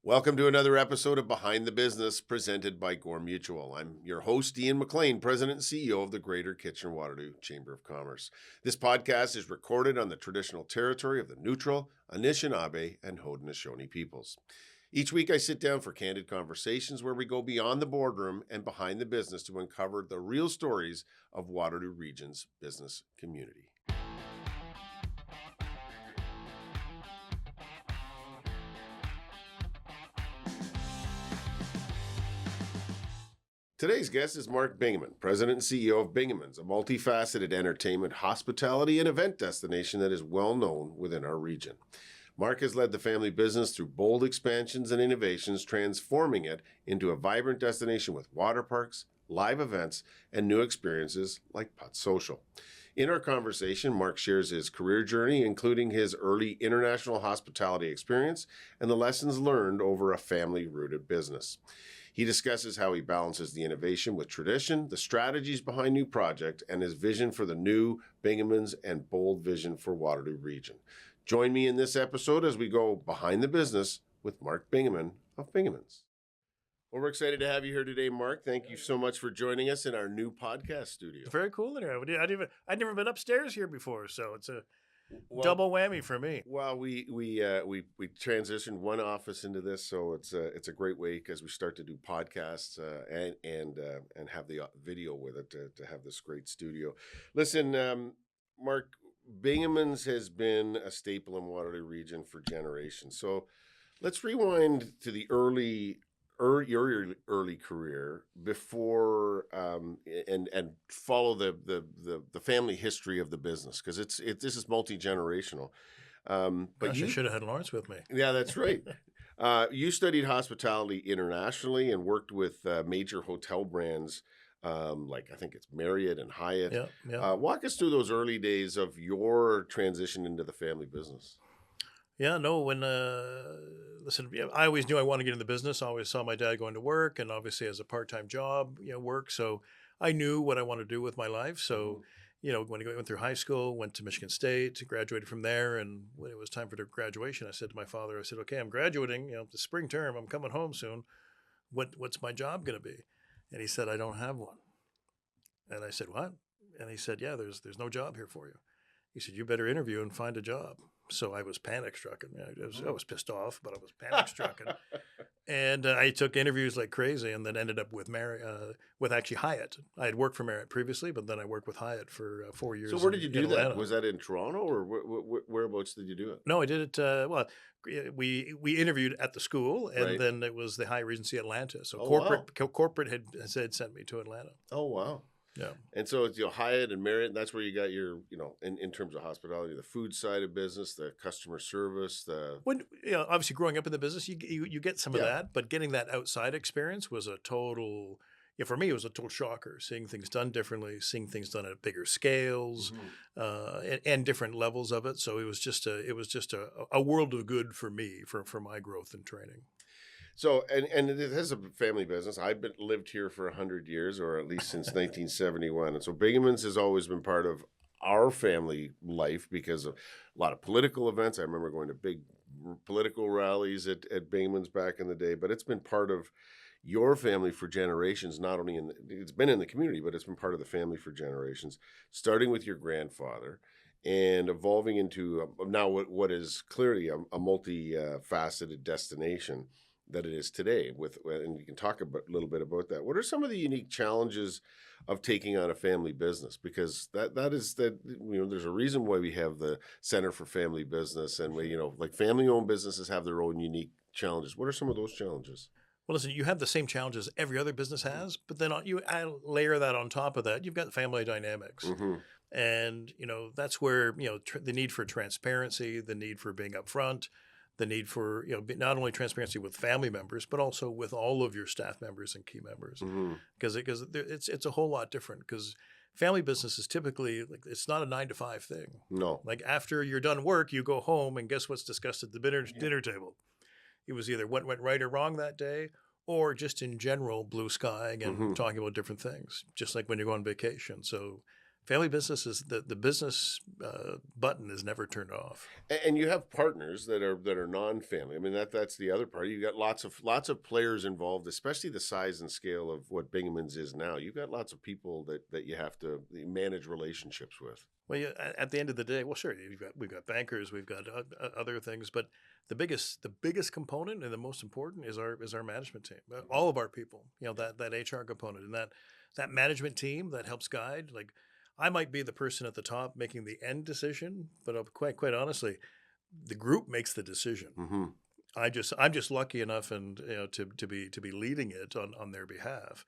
Welcome to another episode of Behind the Business presented by Gore Mutual. I'm your host, Ian McLean, President and CEO of the Greater Kitchener-Waterloo Chamber of Commerce. This podcast is recorded on the traditional territory of the Neutral, Anishinaabe, and Haudenosaunee peoples. Each week I sit down for candid conversations where we go beyond the boardroom and behind the business to uncover the real stories of Waterloo Region's business community. Today's guest is Mark Bingeman, President and CEO of Bingemans, a multi-faceted entertainment, hospitality, and event destination that is well known within our region. Mark has led the family business through bold expansions and innovations, transforming it into a vibrant destination with water parks, live events, and new experiences like Putt Social. In our conversation, Mark shares his career journey, including his early international hospitality experience and the lessons learned over a family-rooted business. He discusses how he balances the innovation with tradition, the strategies behind new projects, and his vision for the new Bingemans and bold vision for Waterloo Region. Join me in this episode as we go behind the business with Mark Bingeman of Bingemans. Well, we're excited to have you here today, Mark. Thank you so much for joining us in our new podcast studio. Very cool in here. I'd never been upstairs here before, so it's a double whammy for me. Well, we transitioned one office into this, so it's a great way as we start to do podcasts and have the video with it to have this great studio. Listen, Mark, Bingemans has been a staple in Waterloo Region for generations. So let's rewind to the your early career before and follow the family history of the business, because this is multi-generational. But gosh, I should have had Lawrence with me. Yeah, that's right. You studied hospitality internationally and worked with major hotel brands like I think it's Marriott and Hyatt. Yeah. Walk us through those early days of your transition into the family business. Yeah, no, listen, I always knew I wanted to get in the business. I always saw my dad going to work, and obviously as a part-time job, work. So I knew what I wanted to do with my life. So, when I went through high school, went to Michigan State, graduated from there. And when it was time for the graduation, I said to my father, okay, I'm graduating, the spring term, I'm coming home soon. What's my job going to be? And he said, I don't have one. And I said, what? And he said, yeah, there's no job here for you. He said, you better interview and find a job. So I was panic-stricken. I was pissed off, but I was panic-stricken. And I took interviews like crazy, and then ended up with actually Hyatt. I had worked for Marriott previously, but then I worked with Hyatt for 4 years. So where did you do Atlanta. that? Was that in Toronto, or whereabouts did you do it? No, I did it. We interviewed at the school, and then it was the Hyatt Regency Atlanta. So corporate had sent me to Atlanta. Oh wow. Yeah. And so it's Hyatt and Marriott, and that's where you got your, in terms of hospitality, the food side of business, the customer service, obviously growing up in the business, you get some of that, but getting that outside experience was for me, it was a total shocker, seeing things done differently, seeing things done at bigger scales, and different levels of it. So it was just a world of good for me, for my growth and training. So, and it is a family business. I've lived here for 100 years, or at least since 1971. And so Bingemans has always been part of our family life because of a lot of political events. I remember going to big political rallies at Bingemans back in the day, but it's been part of your family for generations. Not only it's been in the community, but it's been part of the family for generations, starting with your grandfather and evolving into now what is clearly a multi-faceted destination that it is today. And you can talk a little bit about that. What are some of the unique challenges of taking on a family business? Because there's a reason why we have the Center for Family Business, and like family-owned businesses have their own unique challenges. What are some of those challenges? Well, listen, you have the same challenges every other business has, but then you layer that on top of that, you've got family dynamics. Mm-hmm. And, that's where, the need for transparency, the need for being upfront, the need for not only transparency with family members, but also with all of your staff members and key members, because it's a whole lot different. Because family business is typically it's not a 9 to 5 thing. No, like after you're done work, you go home and guess what's discussed at the dinner table. It was either what went right or wrong that day, or just in general blue sky and talking about different things. Just like when you go on vacation. So family business is the business button is never turned off. And you have partners that are non-family. I mean, that's the other part. You got lots of players involved, especially the size and scale of what Bingemans is now. You've got lots of people that you have to manage relationships with. Well, yeah, at the end of the day, well, sure, we've got bankers, we've got other things, but the biggest component and the most important is our management team. All of our people, that HR component and that management team that helps guide. Like, I might be the person at the top making the end decision, but quite honestly, the group makes the decision. Mm-hmm. I'm just lucky enough and to be leading it on their behalf.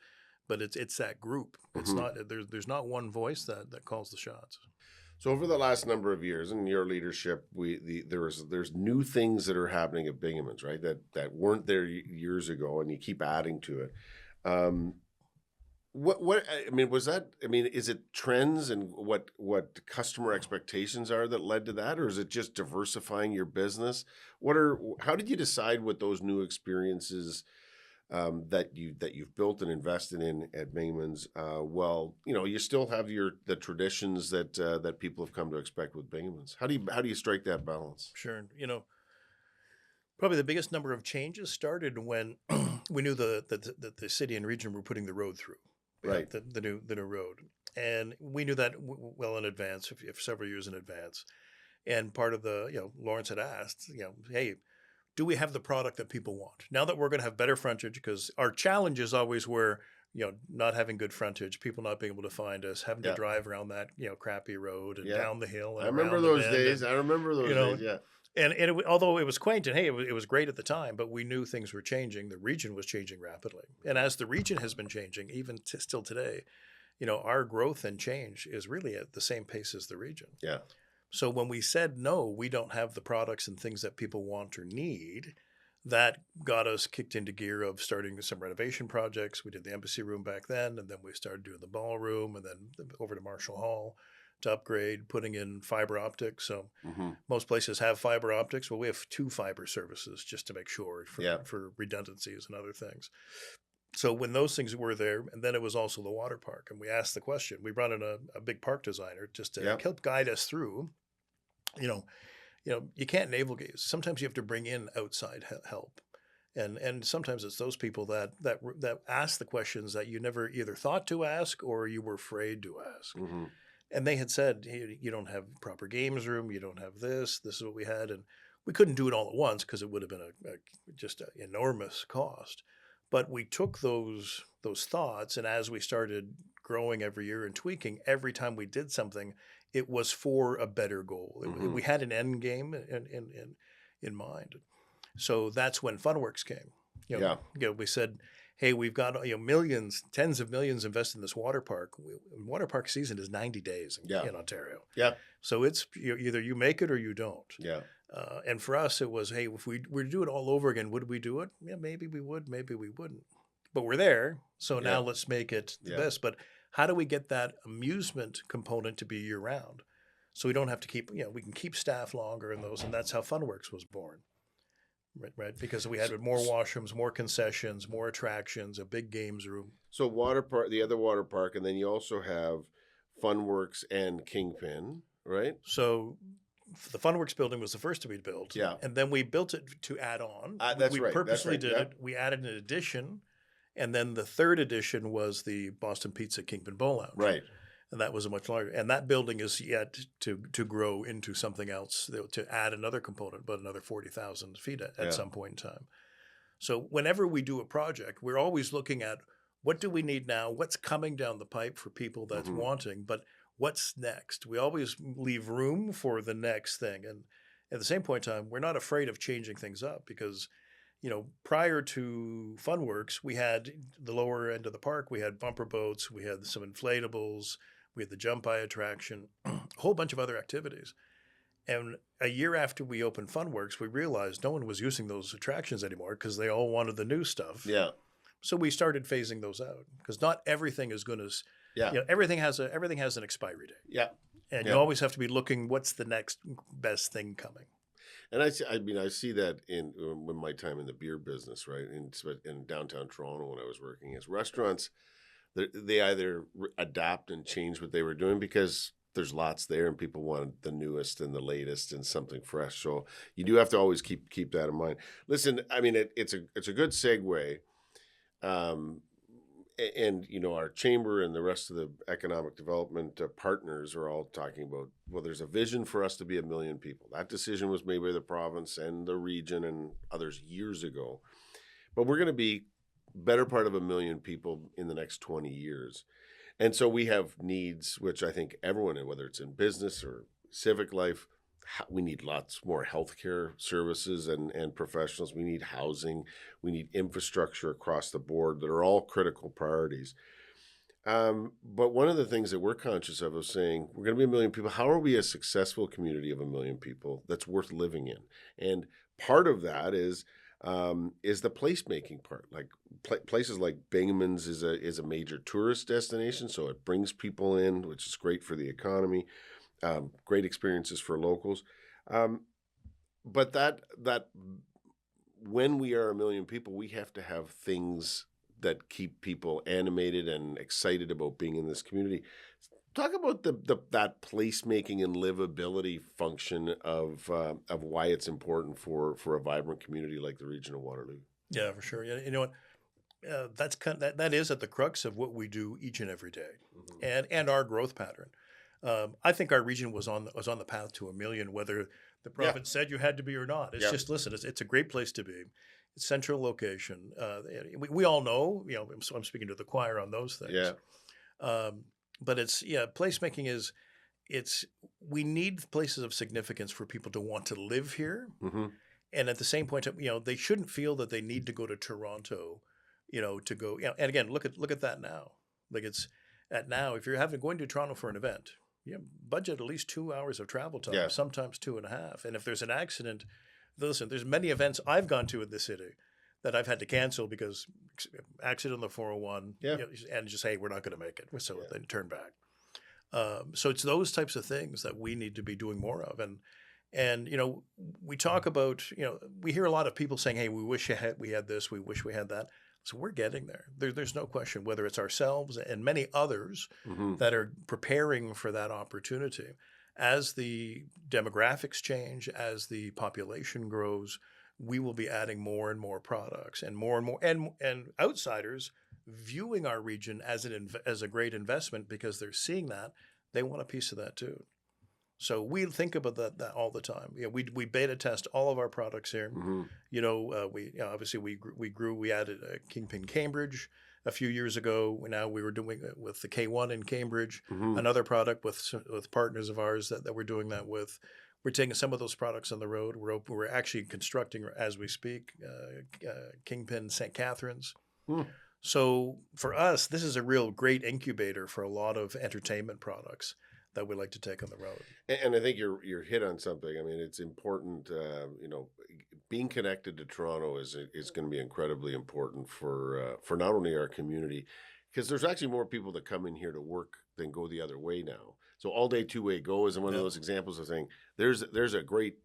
But it's that group. It's not there's not one voice that calls the shots. So over the last number of years in your leadership, there's new things that are happening at Bingemans, right? That weren't there years ago, and you keep adding to it. What I mean was that? I mean, is it trends and what customer expectations are that led to that, or is it just diversifying your business? How did you decide what those new experiences that you've built and invested in at Bingemans? Well, you still have the traditions that people have come to expect with Bingemans. How do you strike that balance? Sure, probably the biggest number of changes started when we knew that the city and region were putting the road through. Right. The new road. And we knew that well in advance, if several years in advance. And part of Lawrence had asked, hey, do we have the product that people want? Now that we're going to have better frontage, because our challenges always were, not having good frontage, people not being able to find us, having to drive around that, crappy road and down the hill. And I remember those days. I remember those days. Yeah. And although it was quaint and hey, it was great at the time, but we knew things were changing. The region was changing rapidly. And as the region has been changing, even still today, our growth and change is really at the same pace as the region. Yeah. So when we said, no, we don't have the products and things that people want or need, that got us kicked into gear of starting some renovation projects. We did the embassy room back then, and then we started doing the ballroom, and then over to Marshall Hall to upgrade, putting in fiber optics. So most places have fiber optics. Well, we have 2 fiber services just to make sure for redundancies and other things. So when those things were there, and then it was also the water park, and we asked the question. We brought in a big park designer just to help guide us through. You can't navel gaze. Sometimes you have to bring in outside help, and sometimes it's those people that ask the questions that you never either thought to ask or you were afraid to ask. Mm-hmm. And they had said, hey, you don't have proper games room, you don't have this. This is what we had, and we couldn't do it all at once because it would have been just an enormous cost. But we took those thoughts, and as we started growing every year and tweaking, every time we did something, it was for a better goal. Mm-hmm. We had an end game in mind. So that's when Funworks came. We said, hey, we've got millions, tens of millions invested in this water park. Water park season is 90 days in Ontario. Yeah. So it's either you make it or you don't. Yeah. And for us, it was, hey, if we were to do it all over again, would we do it? Yeah, maybe we would, maybe we wouldn't. But we're there, so now let's make it the best. But how do we get that amusement component to be year-round? So we don't have to keep, we can keep staff longer in those, and that's how Funworks was born. Right, because we had more washrooms, more concessions, more attractions, a big games room. So water park, the other water park, and then you also have Funworks and Kingpin, right? So the Funworks building was the first to be built. Yeah. And then we built it to add on. We purposely did it. We added an addition, and then the third addition was the Boston Pizza Kingpin Bowl Lounge. Right. And that was a much larger. And that building is yet to grow into something else, to add another component, but another 40,000 feet at some point in time. So whenever we do a project, we're always looking at what do we need now, what's coming down the pipe for people that's wanting, but what's next? We always leave room for the next thing. And at the same point in time, we're not afraid of changing things up because, prior to Funworks, we had the lower end of the park, we had bumper boats, we had some inflatables, we had the jump eye attraction, a whole bunch of other activities. And a year after we opened Funworks, we realized no one was using those attractions anymore because they all wanted the new stuff. Yeah. So we started phasing those out because not everything is going to, everything has an expiry date. Yeah. And you always have to be looking, what's the next best thing coming? And I see that in my time in the beer business, right? In downtown Toronto when I was working as restaurants, they either adapt and change what they were doing because there's lots there and people want the newest and the latest and something fresh. So you do have to always keep that in mind. Listen, I mean, it's a good segue. Um, and our chamber and the rest of the economic development partners are all talking about, well, there's a vision for us to be 1 million people. That decision was made by the province and the region and others years ago, but we're going to be better part of 1 million people in the next 20 years. And so we have needs, which I think everyone, whether it's in business or civic life, we need lots more healthcare services and professionals. We need housing. We need infrastructure across the board that are all critical priorities. But one of the things that we're conscious of is saying we're going to be 1 million people. How are we a successful community of 1 million people that's worth living in? And part of that is the placemaking part. Like places like Bingemans is a major tourist destination, so it brings people in, which is great for the economy. Great experiences for locals. But that when we are 1 million people, we have to have things that keep people animated and excited about being in this community. Talk about that placemaking and livability function of why it's important for a vibrant community like the region of Waterloo. Yeah, for sure. Yeah, you know what? That is at the crux of what we do each and every day, and our growth pattern. I think our region was on the path to 1 million, whether the province said you had to be or not. It's just, listen, it's a great place to be. It's central location. We all know, so I'm speaking to the choir on those things. Yeah. But placemaking we need places of significance for people to want to live here. Mm-hmm. And at the same point, they shouldn't feel that they need to go to Toronto, to go, and again, look at that now. Like if you're going to Toronto for an event, budget at least 2 hours of travel time, sometimes 2.5. And if there's an accident, listen, there's many events I've gone to in the city that I've had to cancel because accident on the 401, and just, hey, we're not going to make it. So then turn back. So it's those types of things that we need to be doing more of. And we talk about, we hear a lot of people saying, hey, we wish we had this, we wish we had that. So we're getting there. There's no question, whether it's ourselves and many others that are preparing for that opportunity. As the demographics change, as the population grows, we will be adding more and more products and more, and outsiders viewing our region as a great investment because they're seeing that. They want a piece of that too. So we think about that all the time. We beta test all of our products here. Obviously we added Kingpin Cambridge a few years ago. Now we were doing it with the K1 in Cambridge, another product with partners of ours that we're doing that with. We're taking some of those products on the road. We're actually constructing as we speak Kingpin St. Catharines. So for us, this is a real great incubator for a lot of entertainment products that we like to take on the road. And I think you're hit on something. I mean, it's important. Being connected to Toronto is going to be incredibly important for not only our community, because there's actually more people that come in here to work than go the other way now. So all day two-way go is one of those examples of saying there's a great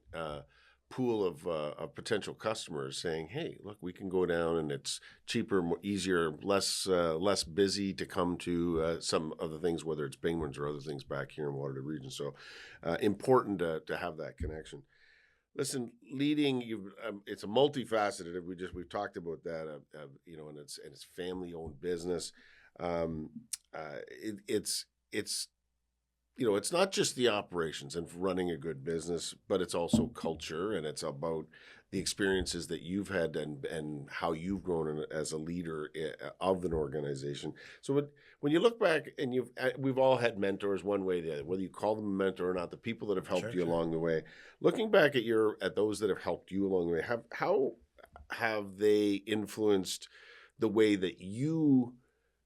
pool of potential customers saying, hey, look, we can go down and it's cheaper, more easier, less busy to come to some of the things, whether it's Bingemans or other things back here in Waterloo Region. So important to have that connection. Listen, leading it's a multifaceted. We've talked about that. And it's family-owned business. It's not just the operations and running a good business, but it's also culture, and it's about the experiences that you've had and how you've grown as a leader of an organization. So when you look back, and we've all had mentors one way or the other, whether you call them a mentor or not, the people that have helped you along the way. Looking back at those that have helped you along the way, how have they influenced the way that you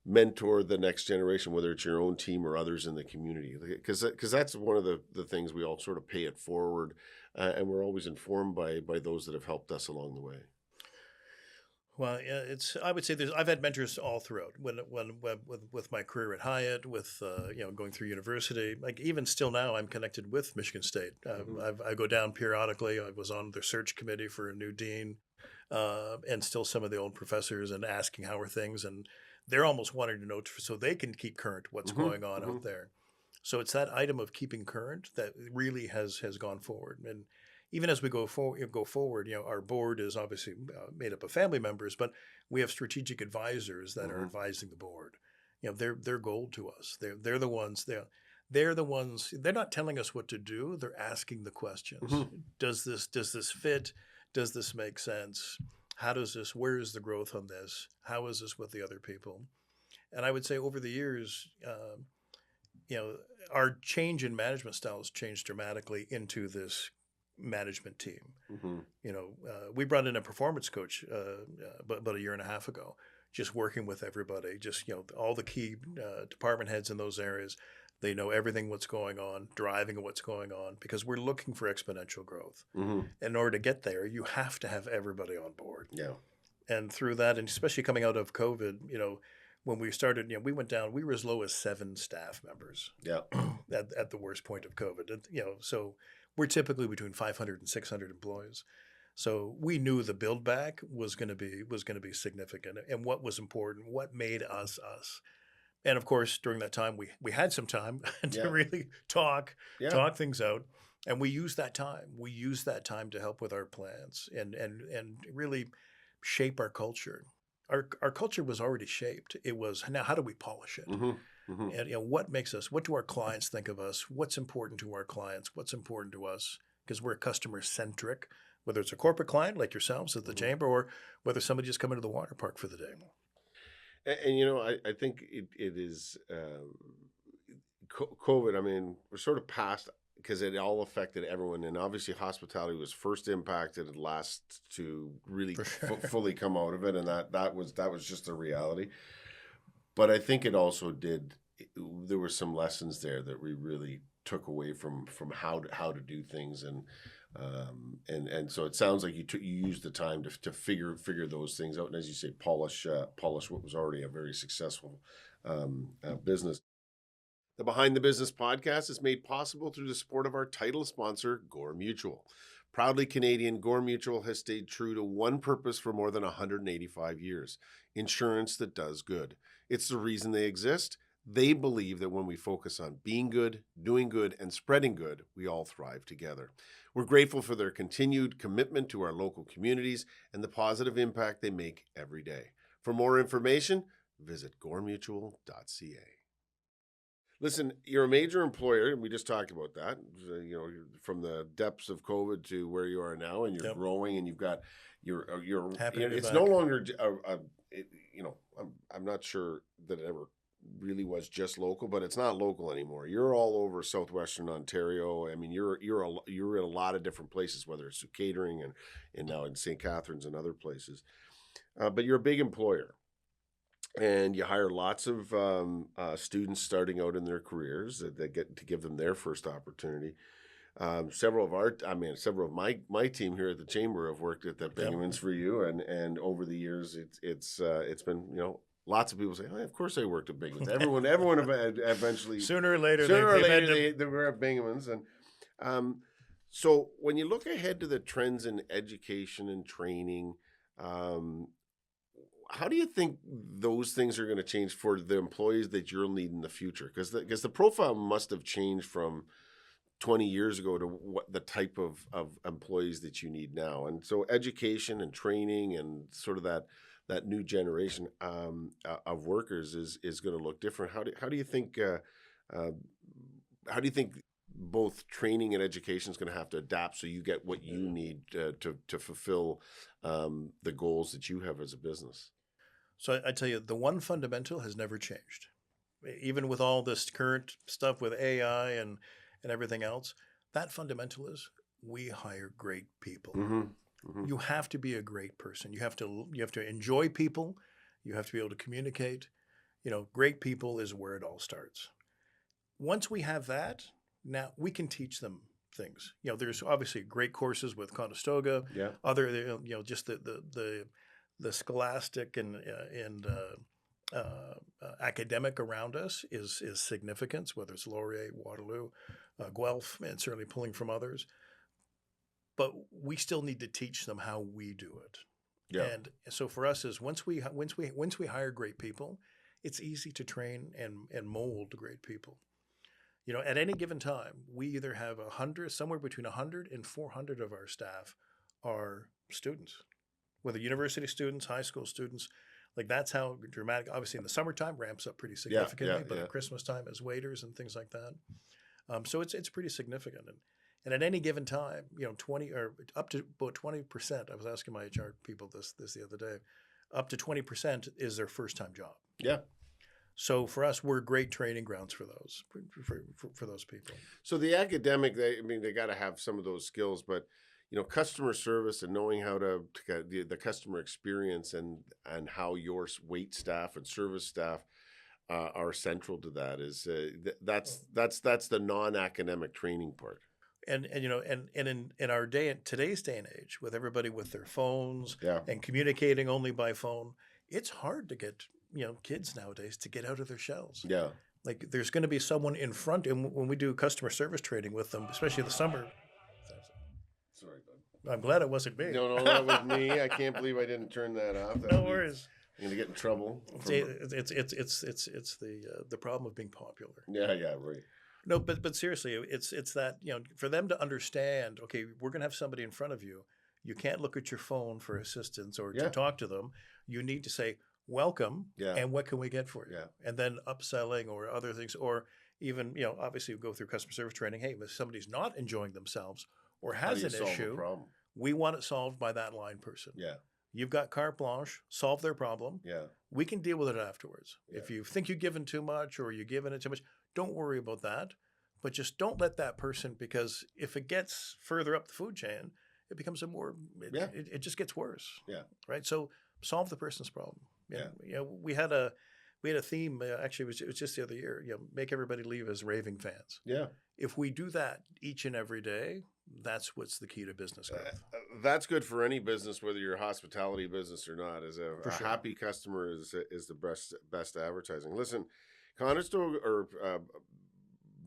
mentor the next generation, whether it's your own team or others in the community? Because that's one of the things we all sort of pay it forward, and we're always informed by those that have helped us along the way. Well, I would say I've had mentors all throughout. With my career at Hyatt, with going through university, like even still now, I'm connected with Michigan State. I go down periodically. I was on their search committee for a new dean, and still some of the old professors, and asking how are things. And they're almost wanting to know so they can keep current what's going on out there. So it's that item of keeping current that really has gone forward. And even as we go forward, our board is obviously made up of family members, but we have strategic advisors that are advising the board. They're gold to us. They're the ones. They're the ones. They're not telling us what to do. They're asking the questions. Does this fit? Does this make sense? How does this? Where is the growth on this? How is this with the other people? And I would say over the years, our change in management styles changed dramatically into this management team. We brought in a performance coach about a year and a half ago, just working with everybody, just all the key department heads in those areas. They know everything what's going on, driving what's going on, because we're looking for exponential growth. In order to get there, you have to have everybody on board. Yeah. And through that, and especially coming out of COVID, when we started, we went down, we were as low as 7 staff members. Yeah. at the worst point of COVID. And, so we're typically between 500 and 600 employees. So we knew the build back was going to be significant, and what was important, what made us us. And of course, during that time, we had some time to really talk things out, and we used that time. We used that time to help with our plans and really shape our culture. Our culture was already shaped. It was, now how do we polish it? And what makes us? What do our clients think of us? What's important to our clients? What's important to us? Because we're customer centric, whether it's a corporate client like yourselves at the chamber, or whether somebody just coming to the water park for the day. And I think it is COVID. I mean, we're sort of past, because it all affected everyone, and obviously hospitality was first impacted and last to really fully come out of it, and that was just the reality. But I think it also there were some lessons there that we really took away from how to do things, and so it sounds like you used the time to figure those things out, and as you say, polish what was already a very successful business. The Behind the Business podcast is made possible through the support of our title sponsor, Gore Mutual. Proudly Canadian, Gore Mutual has stayed true to one purpose for more than 185 years: insurance that does good. It's the reason they exist. They believe that when we focus on being good, doing good, and spreading good, we all thrive together. We're grateful for their continued commitment to our local communities and the positive impact they make every day. For more information, visit goremutual.ca. Listen, you're a major employer, and we just talked about that. From the depths of COVID to where you are now, and you're growing, and you've got you're happy to be it's back. no longer I'm not sure that it ever really was just local, but it's not local anymore. You're all over southwestern Ontario. I mean, you're in a lot of different places, whether it's catering and now in St. Catharines and other places. But you're a big employer. And you hire lots of students starting out in their careers that get to give them their first opportunity. Several of my team here at the chamber have worked at the Bingemans for you, and over the years, it's been lots of people say, "Oh, of course I worked at Bingemans." Everyone eventually sooner or later they were at Bingemans, and so when you look ahead to the trends in education and training. How do you think those things are going to change for the employees that you'll need in the future? Because the profile must have changed from 20 years ago to what the type of employees that you need now. And so education and training and sort of that new generation of workers is going to look different. How do you think both training and education is going to have to adapt so you get what you need to fulfill the goals that you have as a business? So I tell you, the one fundamental has never changed. Even with all this current stuff with AI and everything else, that fundamental is we hire great people. You have to be a great person. You have to enjoy people. You have to be able to communicate. Great people is where it all starts. Once we have that, now we can teach them things. There's obviously great courses with Conestoga. Yeah. Other, just the scholastic and academic around us is significant, whether it's Laurier, Waterloo, Guelph, and certainly pulling from others. But we still need to teach them how we do it. Yeah. And so for us is once we hire great people, it's easy to train and mold great people. At any given time, we either have 100, somewhere between 100 and 400 of our staff are students, whether university students, high school students. Like that's how dramatic. Obviously, in the summertime, ramps up pretty significantly, but at Christmas time, as waiters and things like that. So it's pretty significant. And at any given time, 20 or up to about 20%. I was asking my HR people this the other day. Up to 20% is their first time job. Yeah. So for us, we're great training grounds for those people. So the academic, they got to have some of those skills, but customer service and knowing how to get the customer experience and how your wait staff and service staff are central to that is that's the non-academic training part. And in our today's day and age, with everybody with their phones and communicating only by phone, it's hard to get kids nowadays to get out of their shells. Yeah. Like there's going to be someone in front, and when we do customer service training with them, especially in the summer. Sorry, bud. I'm glad it wasn't me. No, that was me. I can't believe I didn't turn that off. No worries. I'm gonna get in trouble. It's the problem of being popular. Yeah, right. No, but seriously, it's that for them to understand. Okay, we're gonna have somebody in front of you. You can't look at your phone for assistance or to talk to them. You need to say welcome, and what can we get for you? Yeah. And then upselling or other things, or even obviously we go through customer service training. Hey, if somebody's not enjoying themselves or has an issue, we want it solved by that line person. Yeah. You've got carte blanche, solve their problem. Yeah. We can deal with it afterwards. Yeah. If you think you've given too much or you're giving it too much, don't worry about that. But just don't let that person, because if it gets further up the food chain, it becomes it just gets worse. Yeah. Right. So solve the person's problem. Yeah. We had a theme. Actually, it was just the other year. Make everybody leave as raving fans. Yeah. If we do that each and every day, that's what's the key to business growth. That's good for any business, whether you're a hospitality business or not. As a happy customer is the best advertising. Listen, Conestoga or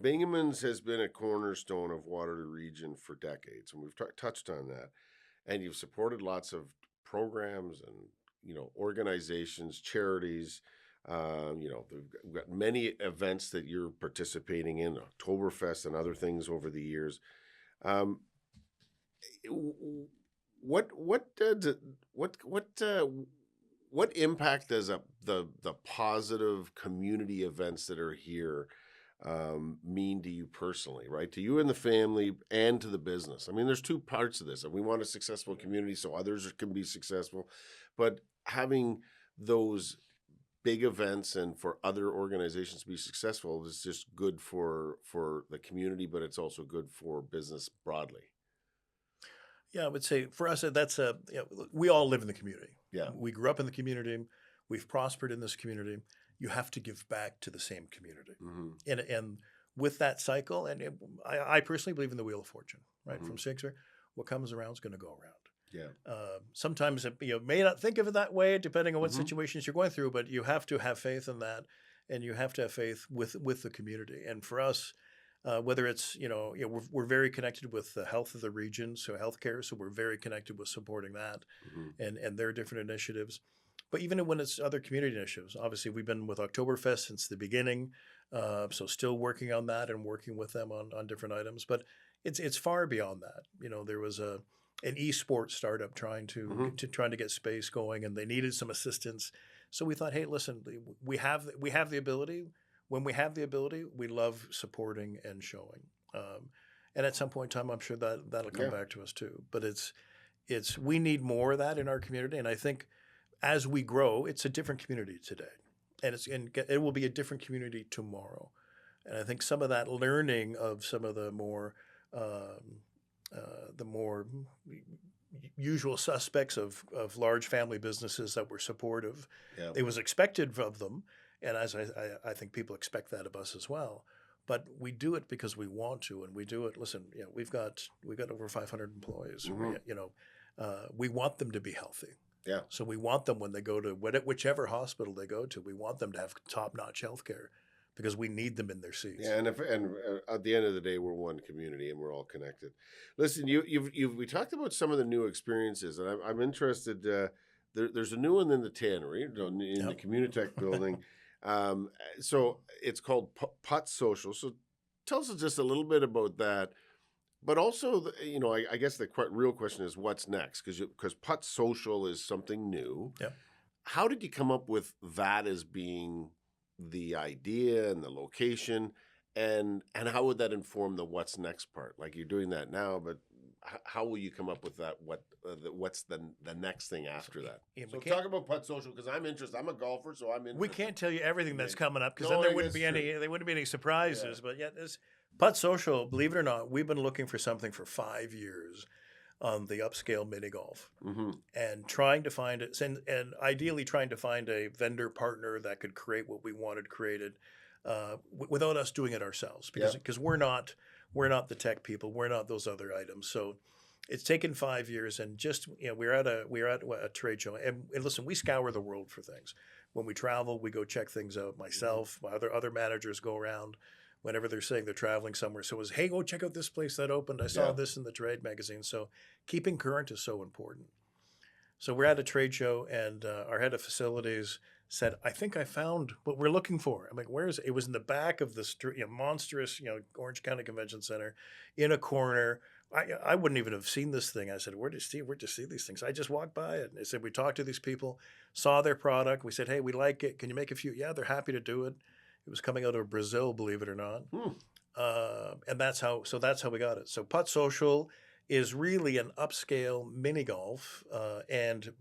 Bingemans has been a cornerstone of Waterloo Region for decades, and we've touched on that. And you've supported lots of programs and organizations, charities. We've got many events that you're participating in, Oktoberfest and other things over the years. What impact does the positive community events that are here mean to you personally, right? To you and the family and to the business. I mean, there's two parts of this. We want a successful community so others can be successful, but having those big events and for other organizations to be successful is just good for the community, but it's also good for business broadly. Yeah, I would say for us, that's we all live in the community. Yeah. We grew up in the community. We've prospered in this community. You have to give back to the same community. Mm-hmm. And with that cycle, and I personally believe in the Wheel of Fortune, right? Mm-hmm. From Shakespeare, what comes around is going to go around. Yeah. Sometimes may not think of it that way, depending on what situations you're going through, but you have to have faith in that, and you have to have faith with the community. And for us, whether it's we're very connected with the health of the region, so healthcare, so we're very connected with supporting that, and their different initiatives. But even when it's other community initiatives, obviously we've been with Oktoberfest since the beginning, so still working on that and working with them on different items. But it's far beyond that. There was an esports startup trying to get space going, and they needed some assistance. So we thought, hey, listen, we have the ability. When we have the ability, we love supporting and showing. And at some point in time, I'm sure that'll come back to us too. But we need more of that in our community. And I think as we grow, it's a different community today, and it will be a different community tomorrow. And I think some of that learning of some of the more usual suspects of large family businesses that were supportive, it was expected of them. And as I think people expect that of us as well, but we do it because we want to, and we do it. Listen, we've got over 500 employees. We want them to be healthy. Yeah. So we want them when they go to whichever hospital they go to. We want them to have top-notch healthcare because we need them in their seats. Yeah, and at the end of the day, we're one community and we're all connected. Listen, we talked about some of the new experiences, and I'm interested. There's a new one in the Tannery, in the Communitech building. Um, so it's called Putt Social. So tell us just a little bit about that. But also, I guess the real question is what's next? Because Putt Social is something new. Yeah. How did you come up with that as being the idea and the location, and how would that inform the what's next part? Like you're doing that now, but how will you come up with that? What's the next thing after that? Yeah, So talk about Putt Social because I'm interested. I'm a golfer, so I'm interested. we can't tell you everything that's coming up because No, then there I wouldn't guess be any true. there wouldn't be any surprises. But yeah, this Putt Social, believe it or not, we've been looking for something for 5 years on the upscale mini golf Mm-hmm. and trying to find it and ideally trying to find a vendor partner that could create what we wanted created without us doing it ourselves because we're not the tech people, we're not those other items. So it's taken 5 years, and just we're at a trade show, and listen, we scour the world for things. When we travel, we go check things out. Myself, my other managers go around whenever they're saying they're traveling somewhere. So it was, hey, go check out this place that opened. I saw this in the trade magazine. So keeping current is so important. So we're at a trade show, and our head of facilities said, I think I found what we're looking for. I'm like, where is it? It was in the back of this monstrous, Orange County Convention Center in a corner. I wouldn't even have seen this thing. I said, where'd you see these things? I just walked by it. And they said, we talked to these people, saw their product. We said, hey, we like it. Can you make a few? Yeah, they're happy to do it. It was coming out of Brazil, believe it or not. And that's how we got it. So Putt Social is really an upscale mini golf and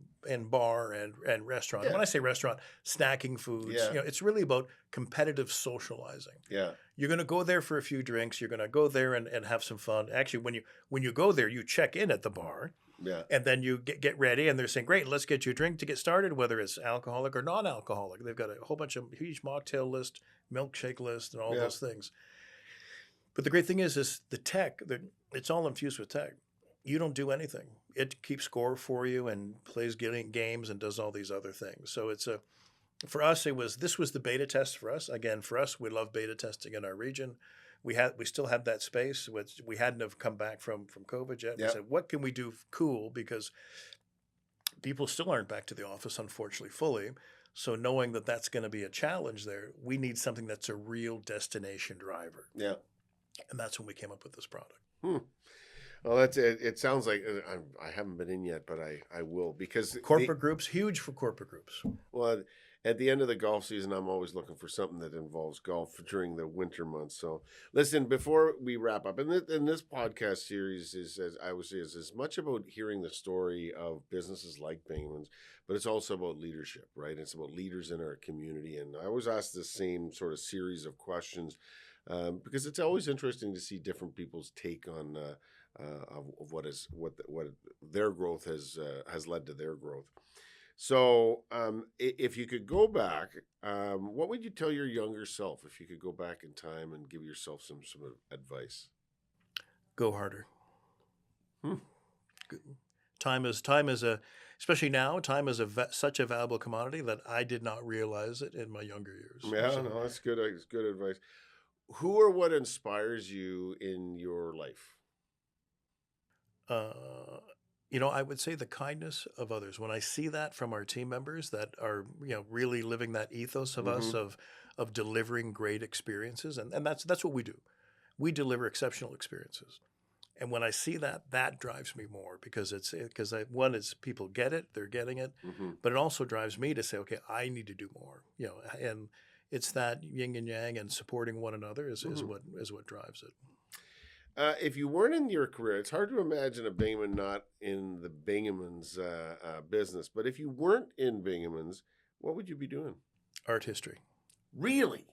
bar and restaurant. And when I say restaurant, snacking foods. Yeah. It's really about competitive socializing. Yeah. You're going to go there for a few drinks. You're going to go there and have some fun. Actually, when you go there, you check in at the bar. Yeah. And then you get ready, and they're saying, great, let's get you a drink to get started, whether it's alcoholic or non-alcoholic. They've got a whole bunch of huge mocktail list, milkshake list, and all those things. But the great thing is the tech, it's all infused with tech. You don't do anything. It keeps score for you and plays games and does all these other things. So for us, this was the beta test for us. Again, for us, we love beta testing in our region. We still had that space, which we hadn't have come back from COVID yet. We said, what can we do cool? Because people still aren't back to the office, unfortunately, fully. So knowing that that's going to be a challenge there, we need something that's a real destination driver. Yeah. And that's when we came up with this product. Well, that's it. It sounds like I haven't been in yet, but I will because corporate groups, huge for corporate groups. Well, at the end of the golf season, I'm always looking for something that involves golf during the winter months. So, listen, before we wrap up, and this podcast series is, as I would say, is as much about hearing the story of businesses like Bingemans, but it's also about leadership, right? It's about leaders in our community, and I always ask the same sort of series of questions because it's always interesting to see different people's take on of what their growth has led to their growth. So, if you could go back, what would you tell your younger self if you could go back in time and give yourself some advice? Go harder. Time is especially now. Time is such a valuable commodity that I did not realize it in my younger years. Yeah, no, that's good. It's good advice. Who or what inspires you in your life? I would say the kindness of others. When I see that from our team members that are, really living that ethos of us of delivering great experiences, and that's what we do. We deliver exceptional experiences. And when I see that drives me more because one is people get it, they're getting it, but it also drives me to say, okay, I need to do more. And it's that yin and yang and supporting one another is what drives it. If you weren't in your career, it's hard to imagine a Bingeman not in the Bingemans business. But if you weren't in Bingemans, what would you be doing? Art history. Really?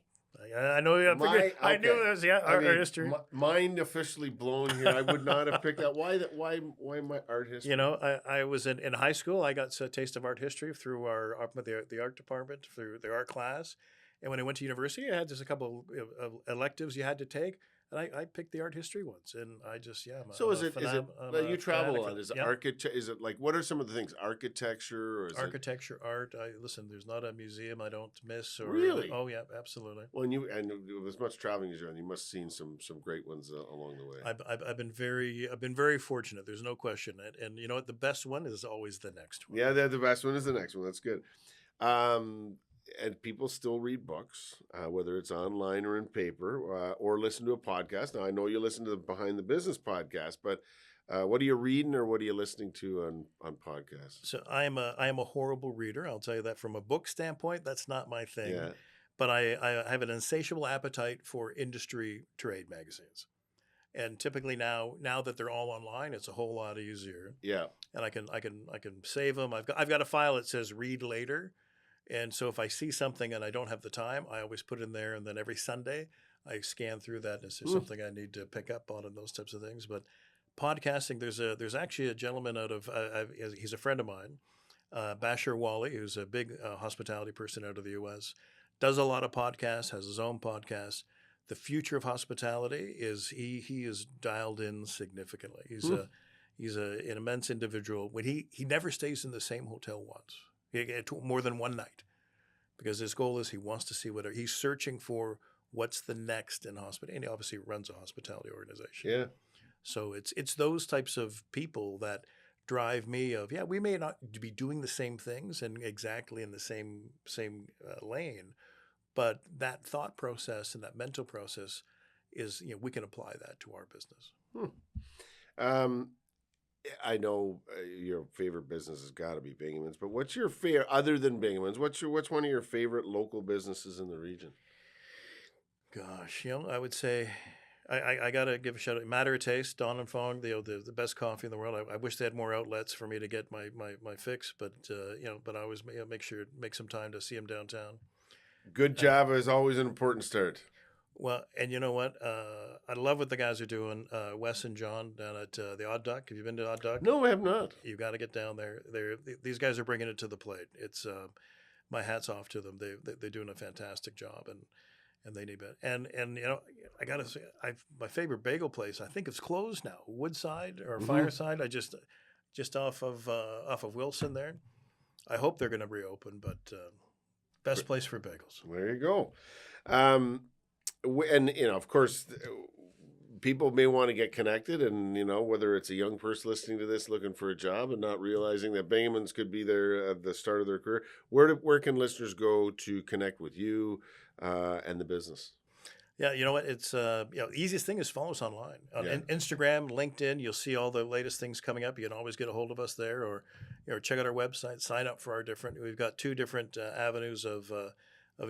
I know you have I knew this. Yeah, art history. Mind officially blown here. I would not have picked that. Why my art history? I was in high school. I got a taste of art history through the art department, through the art class. And when I went to university, I had just a couple of electives you had to take. And I picked the art history ones, and I just So is it you travel a lot? Is it architect? Is it like what are some of the things? Architecture or architecture, art? Listen. There's not a museum I don't miss. Really? Oh yeah, absolutely. Well, and as much traveling as you're on, you must have seen some great ones along the way. I've been very fortunate. There's no question. And you know what? The best one is always the next one. Yeah, the best one is the next one. That's good. and people still read books, whether it's online or in paper, or listen to a podcast. Now, I know you listen to the Behind the Business podcast, but what are you reading or what are you listening to on podcasts? So I am a horrible reader. I'll tell you that from a book standpoint, that's not my thing. Yeah. But I have an insatiable appetite for industry trade magazines. And typically now that they're all online, it's a whole lot easier. Yeah. And I can save them. I've got a file that says read later. And so if I see something and I don't have the time, I always put it in there. And then every Sunday I scan through that. And is there something I need to pick up on and those types of things. But podcasting, there's actually a gentleman out of, he's a friend of mine, Bashir Wally, who's a big hospitality person out of the U.S., does a lot of podcasts, has his own podcast. The future of hospitality is he is dialed in significantly. He's an immense individual. When he never stays in the same hotel once, more than one night, because his goal is he wants to see whether he's searching for what's the next in hospitality. And he obviously runs a hospitality organization. Yeah. So it's those types of people that drive me. We may not be doing the same things and exactly in the same lane, but that thought process and that mental process is, we can apply that to our business. I know your favorite business has got to be Bingemans, but what's your favorite, other than Bingemans, what's one of your favorite local businesses in the region? Gosh, I would say I got to give a shout out. Matter of Taste, Don and Fong, the best coffee in the world. I wish they had more outlets for me to get my fix, but but I always make some time to see them downtown. Good Java is always an important start. Well, and you know what? I love what the guys are doing. Wes and John down at the Odd Duck. Have you been to Odd Duck? No, I have not. You got to get down there. These guys are bringing it to the plate. It's my hat's off to them. They're doing a fantastic job, and they need it. And I got to say, my favorite bagel place, I think it's closed now. Woodside or Fireside. I just off of Wilson there. I hope they're going to reopen, but best place for bagels. There you go. And of course, people may want to get connected, and whether it's a young person listening to this looking for a job and not realizing that Bingemans could be there at the start of their career, where can listeners go to connect with you and the business? Yeah, you know what? It's the easiest thing is follow us online on Instagram, LinkedIn. You'll see all the latest things coming up. You can always get a hold of us there, or check out our website. Sign up for we've got two different avenues of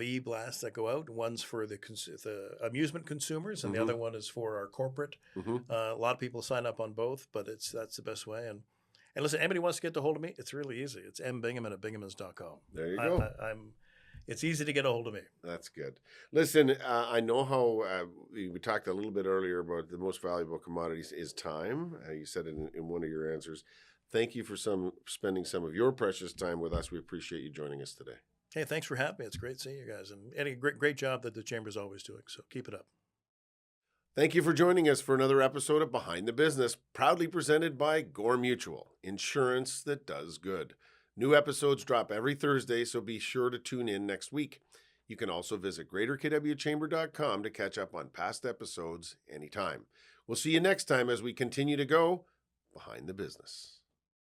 e-blasts that go out. One's for the amusement consumers, and the other one is for our corporate. A lot of people sign up on both, but that's the best way. And listen, anybody wants to get a hold of me, it's really easy. It's mbingeman@bingemans.com. There you go. It's easy to get a hold of me. That's good. Listen, I know how we talked a little bit earlier about the most valuable commodities is time. You said it in one of your answers. Thank you for spending some of your precious time with us. We appreciate you joining us today. Hey, thanks for having me. It's great seeing you guys, and a great job that the Chamber's always doing. So keep it up. Thank you for joining us for another episode of Behind the Business, proudly presented by Gore Mutual, insurance that does good. New episodes drop every Thursday, so be sure to tune in next week. You can also visit greaterkwchamber.com to catch up on past episodes anytime. We'll see you next time as we continue to go Behind the Business.